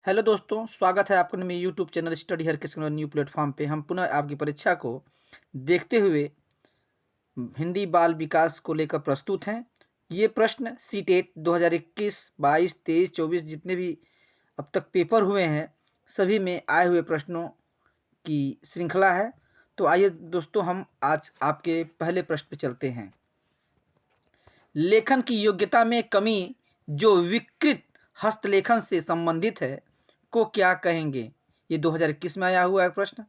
Hello दोस्तों, स्वागत है आपका मेरे यूट्यूब चैनल स्टडी हर किसी न्यू प्लेटफॉर्म पे। हम पुनः आपकी परीक्षा को देखते हुए हिंदी बाल विकास को लेकर प्रस्तुत हैं। ये प्रश्न सीटेट 2021, 22, 23, 24 जितने भी अब तक पेपर हुए हैं सभी में आए हुए प्रश्नों की श्रृंखला है। तो आइए दोस्तों, हम आज आपके पहले प्रश्न पे चलते हैं। लेखन की योग्यता में कमी जो विकृत हस्तलेखन से संबंधित है को क्या कहेंगे? ये 2021 में आया हुआ है प्रश्न।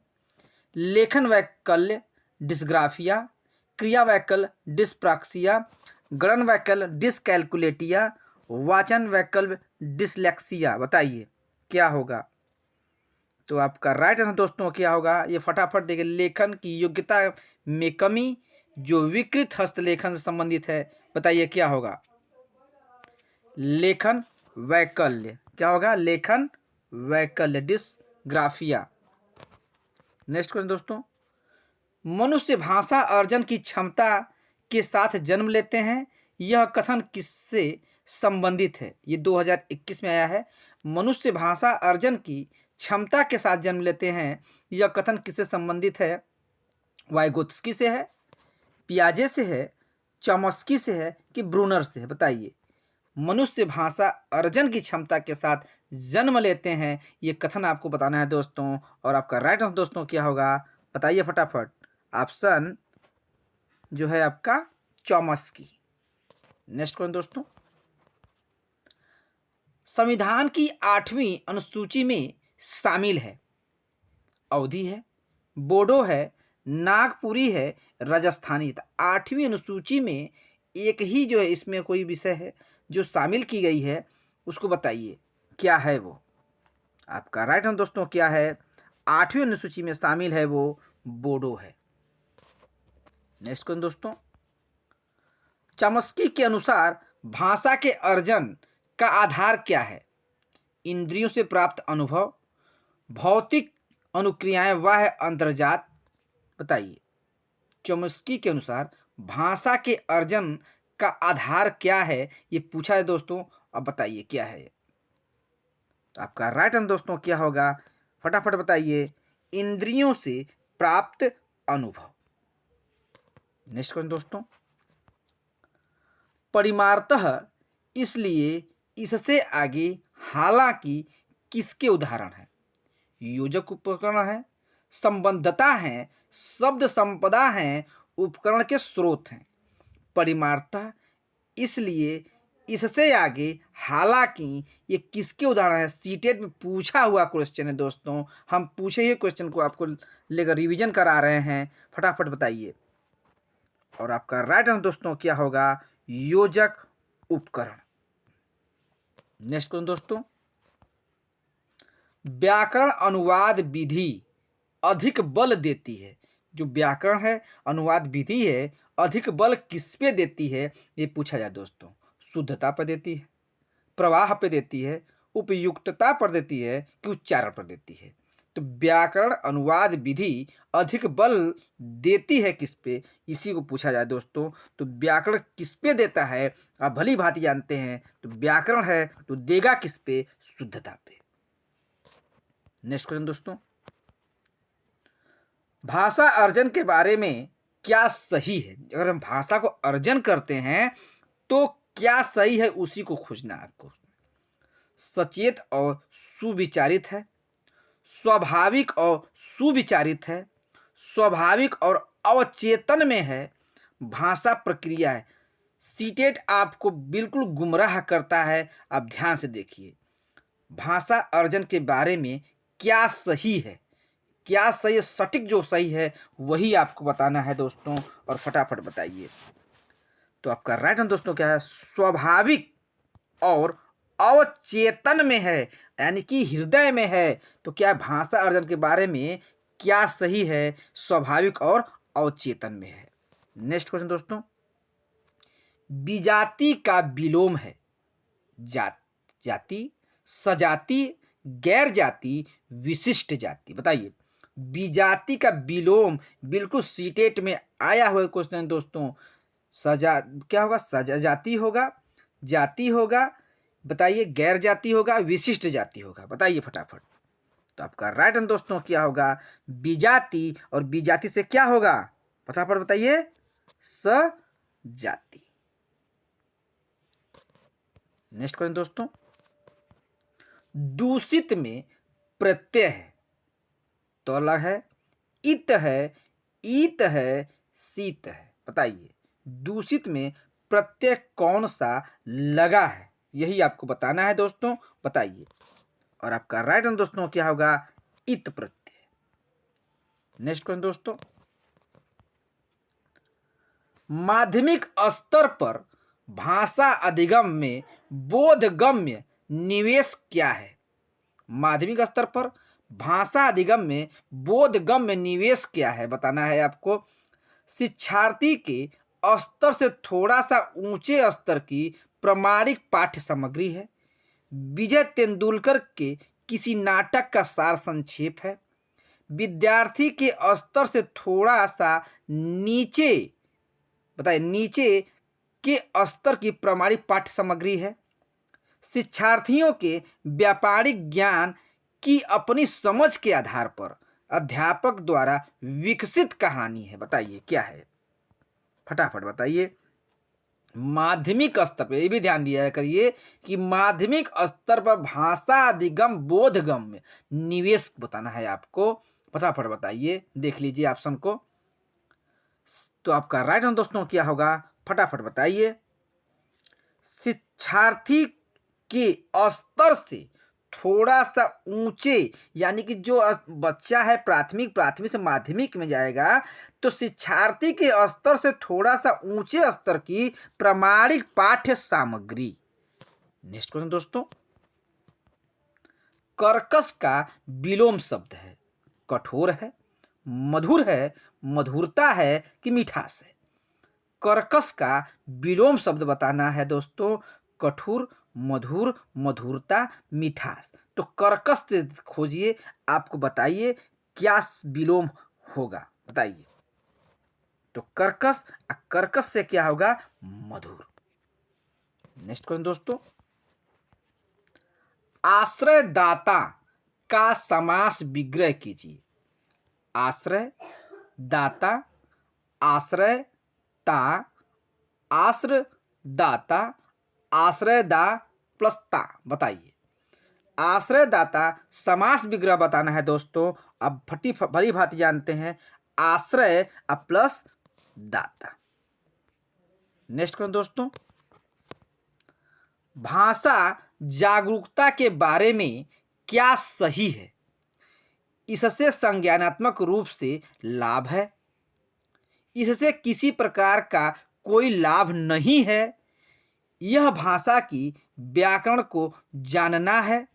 लेखन वैकल्य डिस्ग्राफिया, क्रिया वैकल्य डिस्प्राक्सिया, गणन वैकल्य डिसकैलकुलेटिया, वाचन वैकल्य डिसलेक्सिया। बताइए क्या होगा? तो आपका राइट आंसर दोस्तों क्या होगा, ये फटाफट देखिए। लेखन की योग्यता में कमी जो विकृत हस्तलेखन से संबंधित है, बताइए क्या होगा? लेखन वैकल्य। क्या होगा? लेखन वैकल्य डिस्ग्राफिया। नेक्स्ट क्वेश्चन दोस्तों, मनुष्य भाषा अर्जन की क्षमता के साथ जन्म लेते हैं, यह कथन किससे संबंधित है? ये 2021 में आया है। मनुष्य भाषा अर्जन की क्षमता के साथ जन्म लेते हैं, यह कथन किससे संबंधित है? वाइगोत्स्की से है, पियाजे से है, चॉम्स्की से है कि ब्रूनर से है? बताइए। मनुष्य भाषा अर्जन की क्षमता के साथ जन्म लेते हैं, ये कथन आपको बताना है दोस्तों। और आपका राइट आंसर दोस्तों क्या होगा, बताइए फटाफट। ऑप्शन जो है आपका चॉम्स्की। नेक्स्ट क्वेश्चन दोस्तों, संविधान की 8वीं अनुसूची में शामिल है, अवधी है, बोडो है, नागपुरी है, राजस्थानी। 8वीं अनुसूची में एक ही जो है इसमें कोई विषय है जो शामिल की गई है, उसको बताइए क्या है वो? आपका राइट आंसर दोस्तों क्या है? 8वीं अनुसूची में शामिल है वो बोडो है। नेक्स्ट क्वेश्चन दोस्तों, चॉम्स्की के अनुसार भाषा के अर्जन का आधार क्या है? इंद्रियों से प्राप्त अनुभव, भौतिक अनुक्रियाएं, वह अंतर्जात। बताइए। चॉम्स्की के अनुसार भाषा के अर्जन का आधार क्या है, ये पूछा है दोस्तों। अब बताइए क्या है? तो आपका राइट आंसर दोस्तों क्या होगा, फटाफट बताइए। इंद्रियों से प्राप्त अनुभव। नेक्स्ट क्वेश्चन दोस्तों, परिमार्तः इसलिए इससे आगे हालांकि किसके उदाहरण है? योजक उपकरण है, संबंधता है, शब्द संपदा है, उपकरण के स्रोत हैं। परिमार्तः इसलिए इससे आगे हालांकि ये किसके उदाहरण है? सीटेट में पूछा हुआ क्वेश्चन है दोस्तों। हम पूछे हुए क्वेश्चन को आपको लेकर रिवीजन करा रहे हैं, फटाफट बताइए। और आपका राइट आंसर दोस्तों क्या होगा? योजक उपकरण। नेक्स्ट क्वेश्चन दोस्तों, व्याकरण अनुवाद विधि अधिक बल देती है। जो व्याकरण है, अनुवाद विधि है, अधिक बल किस पे देती है, ये पूछा जाए दोस्तों। शुद्धता पर देती है, प्रवाह पे देती है, उपयुक्तता पर देती है कि उच्चारण पर देती है? तो व्याकरण अनुवाद विधि अधिक बल देती है किस पे, इसी को पूछा जाए दोस्तों। तो व्याकरण किस पे देता है आप भली भांति जानते हैं। तो व्याकरण है तो देगा किस पे? शुद्धता पे। नेक्स्ट क्वेश्चन दोस्तों, भाषा अर्जन के बारे में क्या सही है? अगर हम भाषा को अर्जन करते हैं तो क्या सही है, उसी को खोजना है आपको। सचेत और सुविचारित है, स्वाभाविक और सुविचारित है, स्वाभाविक और अवचेतन में है, भाषा प्रक्रिया है। सीटेट आपको बिल्कुल गुमराह करता है, आप ध्यान से देखिए। भाषा अर्जन के बारे में क्या सही है, क्या सही है, सटीक जो सही है वही आपको बताना है दोस्तों। और फटाफट बताइए। तो आपका राइट आंसर दोस्तों क्या है? स्वाभाविक और अवचेतन में है, यानी कि हृदय में है। तो क्या भाषा अर्जन के बारे में क्या सही है? स्वाभाविक और अवचेतन में है। नेक्स्ट क्वेश्चन दोस्तों, विजाति का विलोम है जाति, सजाति, गैर जाति, विशिष्ट जाति। बताइए। विजाति का विलोम बिल्कुल सीटेट में आया हुआ क्वेश्चन है दोस्तों। क्या होगा? सजा जाति होगा, जाति होगा, बताइए, गैर जाति होगा, विशिष्ट जाति होगा? बताइए फटाफट। तो आपका राइट आंसर दोस्तों क्या होगा? विजाति। और विजाति से क्या होगा? फटाफट बताइए, सजाति। नेक्स्ट क्वेश्चन दोस्तों, दूषित में प्रत्यय है, तो अलग है, इत है, ईत है, शीत है। बताइए, दूषित में प्रत्यय कौन सा लगा है, यही आपको बताना है दोस्तों। बताइए, और आपका राइट आंसर दोस्तों क्या होगा? इत प्रत्यय। नेक्स्ट क्वेश्चन दोस्तों, माध्यमिक स्तर पर भाषा अधिगम में बोधगम्य निवेश क्या है? माध्यमिक स्तर पर भाषा अधिगम में बोधगम्य निवेश क्या है, बताना है आपको। शिक्षार्थी के स्तर से थोड़ा सा ऊंचे स्तर की प्रामाणिक पाठ्य सामग्री है, विजय तेंदुलकर के किसी नाटक का सार संक्षेप है, विद्यार्थी के स्तर से थोड़ा सा नीचे, बताइए, नीचे के स्तर की प्रामाणिक पाठ्य सामग्री है, शिक्षार्थियों के व्यापारिक ज्ञान की अपनी समझ के आधार पर अध्यापक द्वारा विकसित कहानी है। बताइए क्या है? फटाफट बताइए। माध्यमिक स्तर पर, ये भी ध्यान दिया करिए कि माध्यमिक स्तर पर भाषा अधिगम बोधगम में निवेश बताना है आपको। फटाफट बताइए, देख लीजिए ऑप्शन को। तो आपका राइट आंसर दोस्तों क्या होगा? फटाफट बताइए। शिक्षार्थी के स्तर से थोड़ा सा ऊंचे, यानी कि जो बच्चा है प्राथमिक से माध्यमिक में जाएगा, तो शिक्षार्थी के स्तर से थोड़ा सा ऊंचे स्तर की प्रामाणिक पाठ्य सामग्री। नेक्स्ट क्वेश्चन दोस्तों, कर्कश का विलोम शब्द है, कठोर है, मधुर है, मधुरता है कि मिठास है? कर्कश का विलोम शब्द बताना है दोस्तों। कठोर, मधुर, मधुरता, मिठास। तो कर्कश से खोजिए, आपको बताइए क्या विलोम होगा, बताइए। तो कर्कश, कर्कश से क्या होगा? मधुर। नेक्स्ट क्वेश्चन दोस्तों, आश्रयदाता का समास विग्रह कीजिए। आश्रय दाता, आश्रयता, आश्रयदाता, आश्रयदा प्लस ता। बताइए, आश्रयदाता समास विग्रह बताना है दोस्तों। अब भली भांति जानते हैं, आश्रय प्लस दाता। नेक्स्ट क्वेश्चन दोस्तों, भाषा जागरूकता के बारे में क्या सही है? इससे संज्ञानात्मक रूप से लाभ है, इससे किसी प्रकार का कोई लाभ नहीं है, यह भाषा की व्याकरण को जानना है,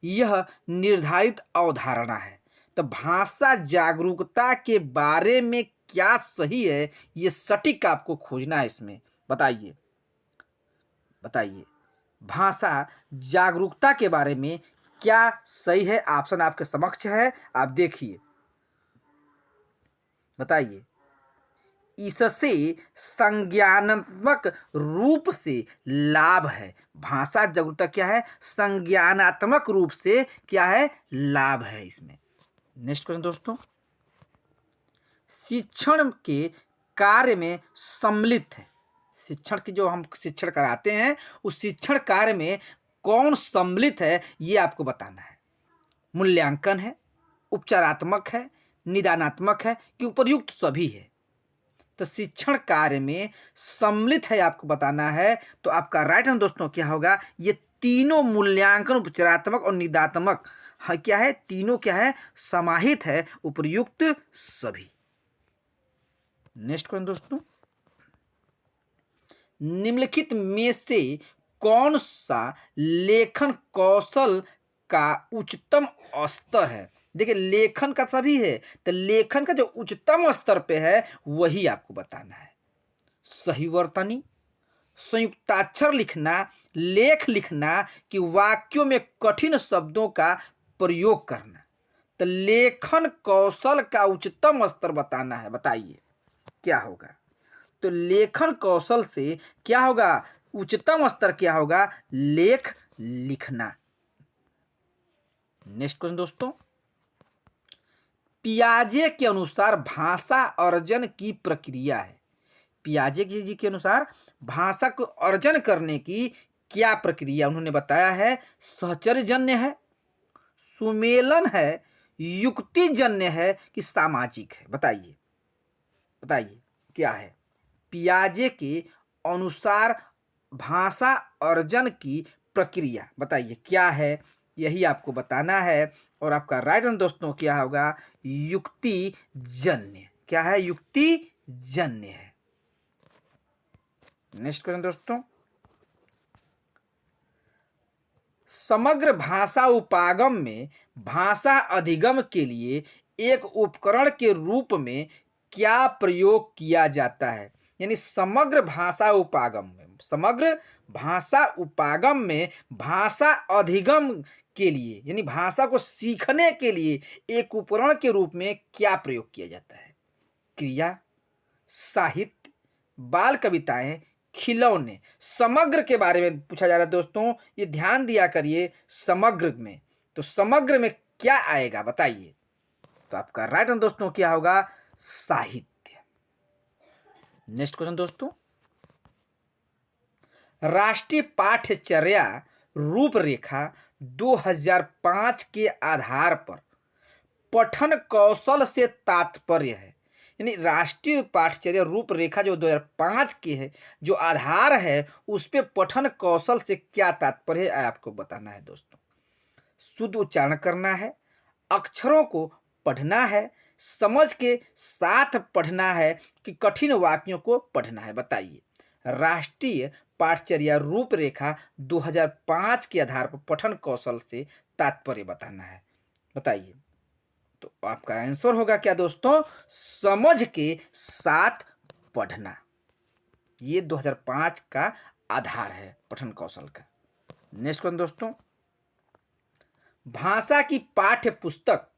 यह निर्धारित अवधारणा है। तो भाषा जागरूकता के बारे में क्या सही है, ये सटीक आपको खोजना है इसमें। बताइए, बताइए, भाषा जागरूकता के बारे में क्या सही है? ऑप्शन आपके समक्ष है, आप देखिए। बताइए, इससे संज्ञानात्मक रूप से लाभ है। भाषा जागरूकता क्या है? संज्ञानात्मक रूप से क्या है? लाभ है इसमें। नेक्स्ट क्वेश्चन दोस्तों, शिक्षण के कार्य में सम्मिलित है। शिक्षण की जो हम शिक्षण कराते हैं, उस शिक्षण कार्य में कौन सम्मिलित है, ये आपको बताना है। मूल्यांकन है, उपचारात्मक है, निदानात्मक है कि उपयुक्त सभी है? तो शिक्षण कार्य में सम्मिलित है आपको बताना है। तो आपका राइट आंसर दोस्तों क्या होगा? ये तीनों मूल्यांकन, उपचारात्मक और निदानात्मक क्या है? तीनों क्या है? समाहित है, उपयुक्त सभी। नेक्स्ट क्वेश्चन दोस्तों, निम्नलिखित में से कौन सा लेखन कौशल का उच्चतम स्तर है? देखिए, लेखन का सभी है, तो लेखन का जो उच्चतम स्तर पे है वही आपको बताना है। सही वर्तनी, संयुक्ताक्षर लिखना, लेख लिखना कि वाक्यों में कठिन शब्दों का प्रयोग करना। तो लेखन कौशल का उच्चतम स्तर बताना है। बताइए क्या होगा? तो लेखन कौशल से क्या होगा? उच्चतम स्तर क्या होगा? लेख लिखना। नेक्स्ट क्वेश्चन दोस्तों, पियाजे के अनुसार भाषा अर्जन की प्रक्रिया है। पियाजे जी के अनुसार भाषा को अर्जन करने की क्या प्रक्रिया उन्होंने बताया है? सहचर्यजन्य है, सुमेलन है, युक्तिजन्य है कि सामाजिक है? बताइए बताइए क्या है? पियाजे के अनुसार भाषा अर्जन की प्रक्रिया बताइए क्या है? यही आपको बताना है। और आपका राइट आंसर दोस्तों क्या होगा? युक्तिजन्य। क्या है? युक्तिजन्य है। नेक्स्ट क्वेश्चन दोस्तों, समग्र भाषा उपागम में भाषा अधिगम के लिए एक उपकरण के रूप में क्या प्रयोग किया जाता है? यानी समग्र भाषा उपागम में, समग्र भाषा उपागम में भाषा अधिगम के लिए यानी भाषा को सीखने के लिए एक उपकरण के रूप में क्या प्रयोग किया जाता है? क्रिया, साहित्य, बाल कविताएं, खिलौने। समग्र के बारे में पूछा जा रहा है दोस्तों, ये ध्यान दिया करिए समग्र में। तो समग्र में क्या आएगा बताइए? तो आपका राइट आंसर दोस्तों क्या होगा? साहित्य। नेक्स्ट क्वेश्चन दोस्तों, राष्ट्रीय पाठ्यचर्या रूपरेखा 2005 के आधार पर पठन कौशल से तात्पर्य है। यानी राष्ट्रीय पाठ्यचर्या रूपरेखा जो 2005 की है, जो आधार है, उस पे पठन कौशल से क्या तात्पर्य है आपको बताना है दोस्तों। शुद्ध उच्चारण करना है, अक्षरों को पढ़ना है, समझ के साथ पढ़ना है कि कठिन वाक्यों को पढ़ना है? बताइए। राष्ट्रीय पाठ्यचर्या रूपरेखा 2005 के आधार पर पठन कौशल से तात्पर्य बताना है। बताइए। तो आपका आंसर होगा क्या दोस्तों? समझ के साथ पढ़ना। ये 2005 का आधार है पठन कौशल का। नेक्स्ट क्वेश्चन दोस्तों, भाषा की पाठ्य पुस्तक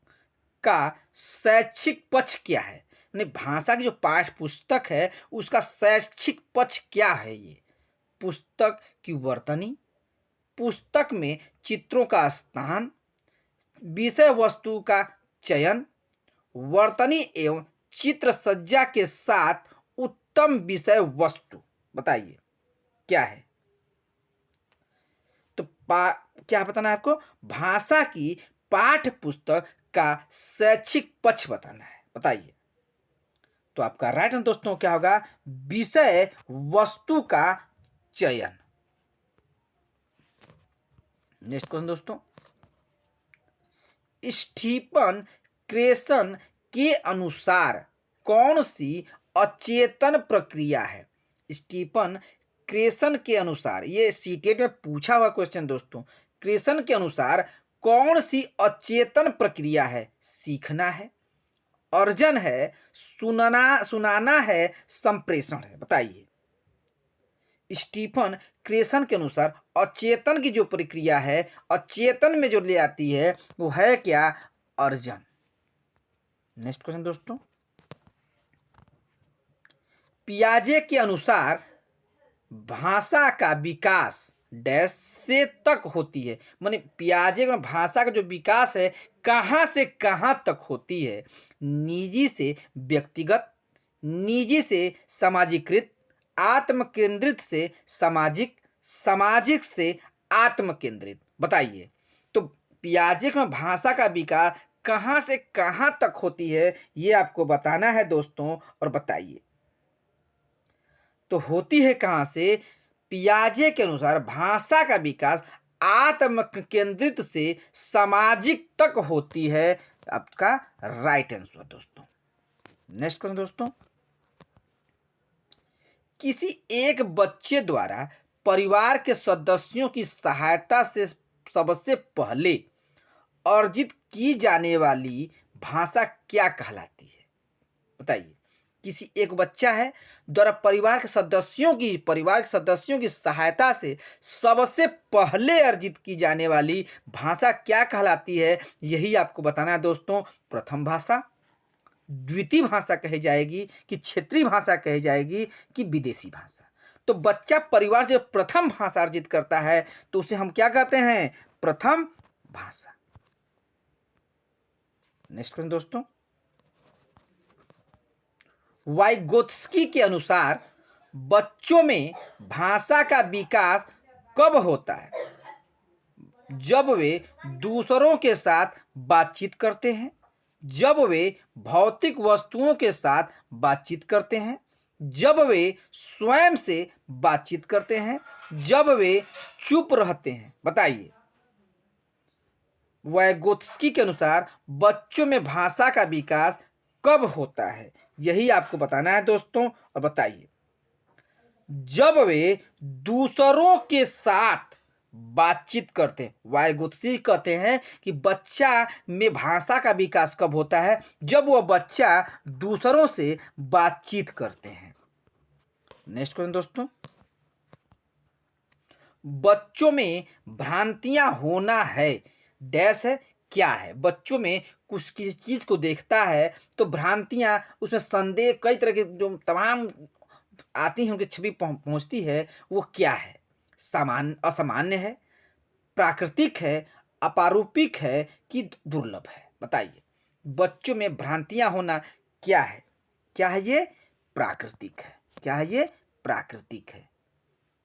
का शैक्षिक पक्ष क्या है? यानी भाषा की जो पाठ्य पुस्तक है उसका शैक्षिक पक्ष क्या है? ये पुस्तक की वर्तनी, पुस्तक में चित्रों का स्थान, विषय वस्तु का चयन, वर्तनी एवं चित्र सज्जा के साथ उत्तम विषय वस्तु। बताइए क्या है? तो क्या बताना है आपको? भाषा की पाठ्य पुस्तक का शैक्षिक पक्ष बताना है। बताइए। तो आपका राइट आंसर दोस्तों क्या होगा? विषय वस्तु का चयन। नेक्स्ट क्वेश्चन दोस्तों, स्टीफन क्रेसन के अनुसार कौन सी अचेतन प्रक्रिया है? स्टीफन क्रेसन के अनुसार, ये सीटेट में पूछा हुआ क्वेश्चन दोस्तों, क्रेसन के अनुसार कौन सी अचेतन प्रक्रिया है? सीखना है, अर्जन है, सुनाना है, संप्रेषण है? बताइए। स्टीफन क्रेसन के अनुसार अचेतन की जो प्रक्रिया है, अचेतन में जो ले आती है, वो है क्या? अर्जन। नेक्स्ट क्वेश्चन दोस्तों, पियाजे के अनुसार भाषा का विकास डैश से तक होती है? माने पियाजे में भाषा का जो विकास है कहाँ से कहाँ तक होती है? निजी से व्यक्तिगत, निजी से सामाजिकृत, आत्म केंद्रित से सामाजिक, सामाजिक से आत्म केंद्रित? बताइए। तो पियाजे में भाषा का विकास कहाँ से कहाँ तक होती है ये आपको बताना है दोस्तों, और बताइए। तो होती है कहाँ से? पियाजे के अनुसार भाषा का विकास आत्म केंद्रित से सामाजिक तक होती है। आपका राइट आंसर दोस्तों। नेक्स्ट क्वेश्चन दोस्तों, किसी एक बच्चे द्वारा परिवार के सदस्यों की सहायता से सबसे पहले अर्जित की जाने वाली भाषा क्या कहलाती है? बताइए। किसी एक बच्चा है द्वारा परिवार के सदस्यों की सहायता से सबसे पहले अर्जित की जाने वाली भाषा क्या कहलाती है? यही आपको बताना है दोस्तों। प्रथम भाषा, द्वितीय भाषा कही जाएगी कि क्षेत्रीय भाषा कही जाएगी कि विदेशी भाषा? तो बच्चा परिवार से प्रथम भाषा अर्जित करता है तो उसे हम क्या कहते हैं? प्रथम भाषा। नेक्स्ट क्वेश्चन दोस्तों, वाइगोत्स्की के अनुसार बच्चों में भाषा का विकास कब होता है? जब वे दूसरों के साथ बातचीत करते हैं, जब वे भौतिक वस्तुओं के साथ बातचीत करते हैं, जब वे स्वयं से बातचीत करते हैं, जब वे चुप रहते हैं। बताइए, वाइगोत्स्की के अनुसार बच्चों में भाषा का विकास कब होता है? यही आपको बताना है दोस्तों। और बताइए, जब वे दूसरों के साथ बातचीत करते हैं। वाइगोत्स्की कहते हैं कि बच्चा में भाषा का विकास कब होता है? जब वह बच्चा दूसरों से बातचीत करते हैं। नेक्स्ट क्वेश्चन दोस्तों, बच्चों में भ्रांतियां होना है डैश है, क्या है? बच्चों में कुछ किसी चीज को देखता है तो भ्रांतियां, उसमें संदेह, कई तरह के जो तमाम आती हैं, उनकी छवि पहुंचती है, वो क्या है? सामान्य, असामान्य है, प्राकृतिक है, अपारूपिक है कि दुर्लभ है? बताइए, बच्चों में भ्रांतियां होना क्या है? क्या है ये? प्राकृतिक है। क्या है ये? प्राकृतिक है।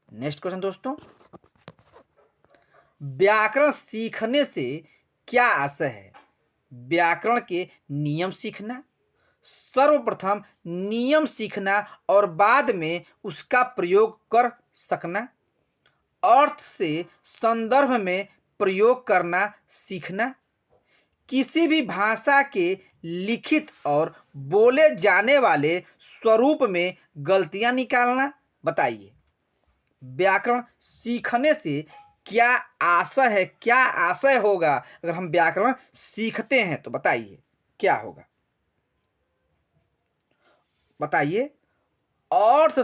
नेक्स्ट क्वेश्चन दोस्तों, व्याकरण सीखने से क्या आशय है? व्याकरण के नियम सीखना, सर्वप्रथम नियम सीखना और बाद में उसका प्रयोग कर सकना, अर्थ से संदर्भ में प्रयोग करना सीखना, किसी भी भाषा के लिखित और बोले जाने वाले स्वरूप में गलतियां निकालना। बताइए, व्याकरण सीखने से क्या आशय है? क्या आशय होगा अगर हम व्याकरण सीखते हैं तो? बताइए क्या होगा? बताइए, अर्थ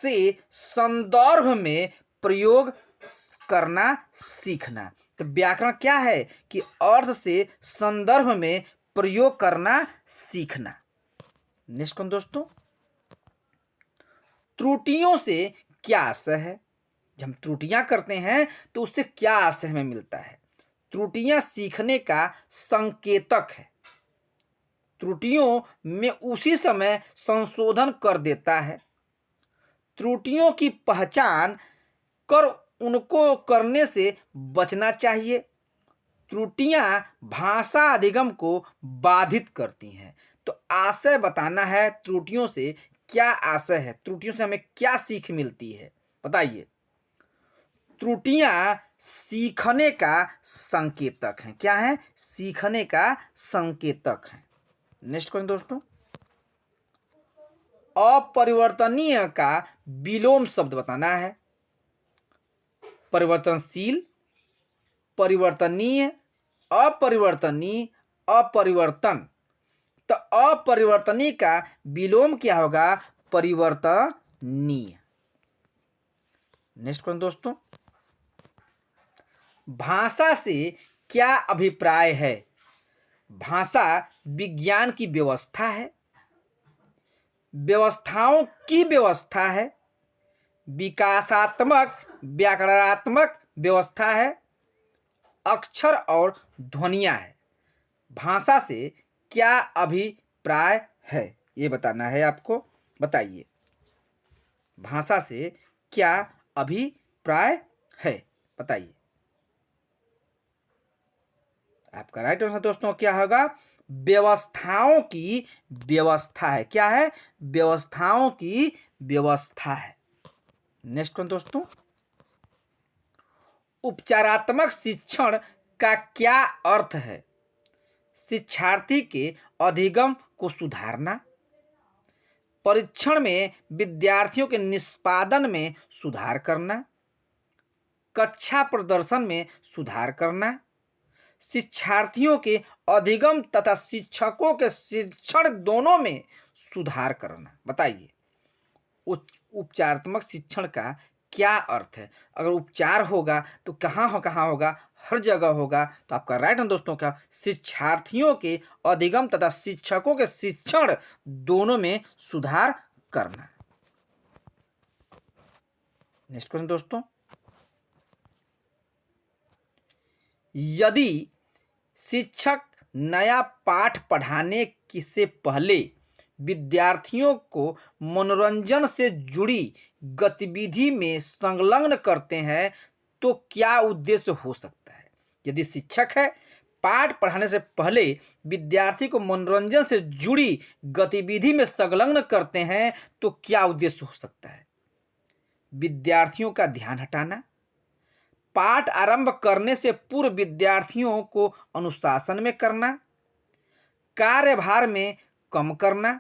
से संदर्भ में प्रयोग करना सीखना। तो व्याकरण क्या है कि अर्थ से संदर्भ में प्रयोग करना सीखना। नेक्स्ट कौन दोस्तों, त्रुटियों से क्या आशय है? जब हम त्रुटियां करते हैं तो उससे क्या आशय हमें मिलता है? त्रुटियां सीखने का संकेतक है। त्रुटियों में उसी समय संशोधन कर देता है। त्रुटियों की पहचान कर उनको करने से बचना चाहिए। त्रुटियां भाषा अधिगम को बाधित करती हैं। तो आशय बताना है, त्रुटियों से क्या आशय है, त्रुटियों से हमें क्या सीख मिलती है? बताइए। त्रुटियां सीखने का संकेतक हैं। क्या है? सीखने का संकेतक है। नेक्स्ट क्वेश्चन दोस्तों, अपरिवर्तनीय का विलोम शब्द बताना है। परिवर्तनशील, परिवर्तनीय, अपरिवर्तनीय, अपरिवर्तन। तो अपरिवर्तनीय का विलोम क्या होगा? परिवर्तनीय। नेक्स्ट क्वेश्चन दोस्तों, भाषा से क्या अभिप्राय है? भाषा विज्ञान की व्यवस्था है, व्यवस्थाओं की व्यवस्था है, विकासात्मक व्याकरणात्मक व्यवस्था है, अक्षर और ध्वनियां है। भाषा से क्या अभिप्राय है ये बताना है आपको। बताइए, भाषा से क्या अभिप्राय है? बताइए। आपका राइट आंसर दोस्तों क्या होगा? व्यवस्थाओं की व्यवस्था है। क्या है? व्यवस्थाओं की व्यवस्था है। नेक्स्ट कौन दोस्तों, उपचारात्मक शिक्षण का क्या अर्थ है? शिक्षार्थी के अधिगम को सुधारना, परीक्षण में विद्यार्थियों के निष्पादन में सुधार करना, कक्षा प्रदर्शन में सुधार करना, शिक्षार्थियों के अधिगम तथा शिक्षकों के शिक्षण दोनों में सुधार करना। बताइए, उपचारात्मक शिक्षण का क्या अर्थ है? अगर उपचार होगा तो कहाँ होगा? हर जगह होगा। तो आपका राइट है दोस्तों क्या? शिक्षार्थियों के अधिगम तथा शिक्षकों के शिक्षण दोनों में सुधार करना। नेक्स्ट क्वेश्चन दोस्तों, यदि शिक्षक नया पाठ पढ़ाने से पहले विद्यार्थियों को मनोरंजन से जुड़ी गतिविधि में संलग्न करते हैं तो क्या उद्देश्य हो सकता है? यदि शिक्षक है पाठ पढ़ाने से पहले विद्यार्थी को मनोरंजन से जुड़ी गतिविधि में संलग्न करते हैं तो क्या उद्देश्य हो सकता है? विद्यार्थियों का ध्यान हटाना, पाठ आरंभ करने से पूर्व विद्यार्थियों को अनुशासन में करना, कार्यभार में कम करना,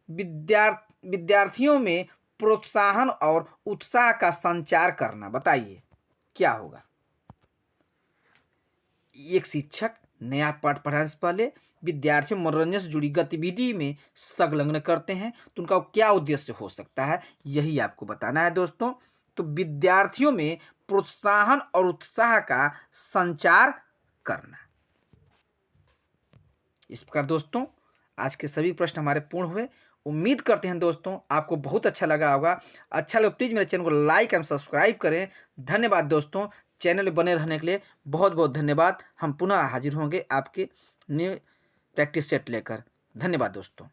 विद्यार्थियों में प्रोत्साहन और उत्साह का संचार करना। बताइए क्या होगा? एक शिक्षक नया पाठ पढ़ाने से पहले विद्यार्थियों मनोरंजन से जुड़ी गतिविधि में संलग्न करते हैं तो उनका क्या उद्देश्य हो सकता है, यही आपको बताना है दोस्तों। तो विद्यार्थियों में प्रोत्साहन और उत्साह का संचार करना। इस प्रकार दोस्तों आज के सभी प्रश्न हमारे पूर्ण हुए। उम्मीद करते हैं दोस्तों आपको बहुत अच्छा लगा होगा। अच्छा लगे प्लीज़ मेरे चैनल को लाइक एंड सब्सक्राइब करें। धन्यवाद दोस्तों, चैनल में बने रहने के लिए बहुत बहुत धन्यवाद। हम पुनः हाजिर होंगे आपके न्यू प्रैक्टिस सेट लेकर। धन्यवाद दोस्तों।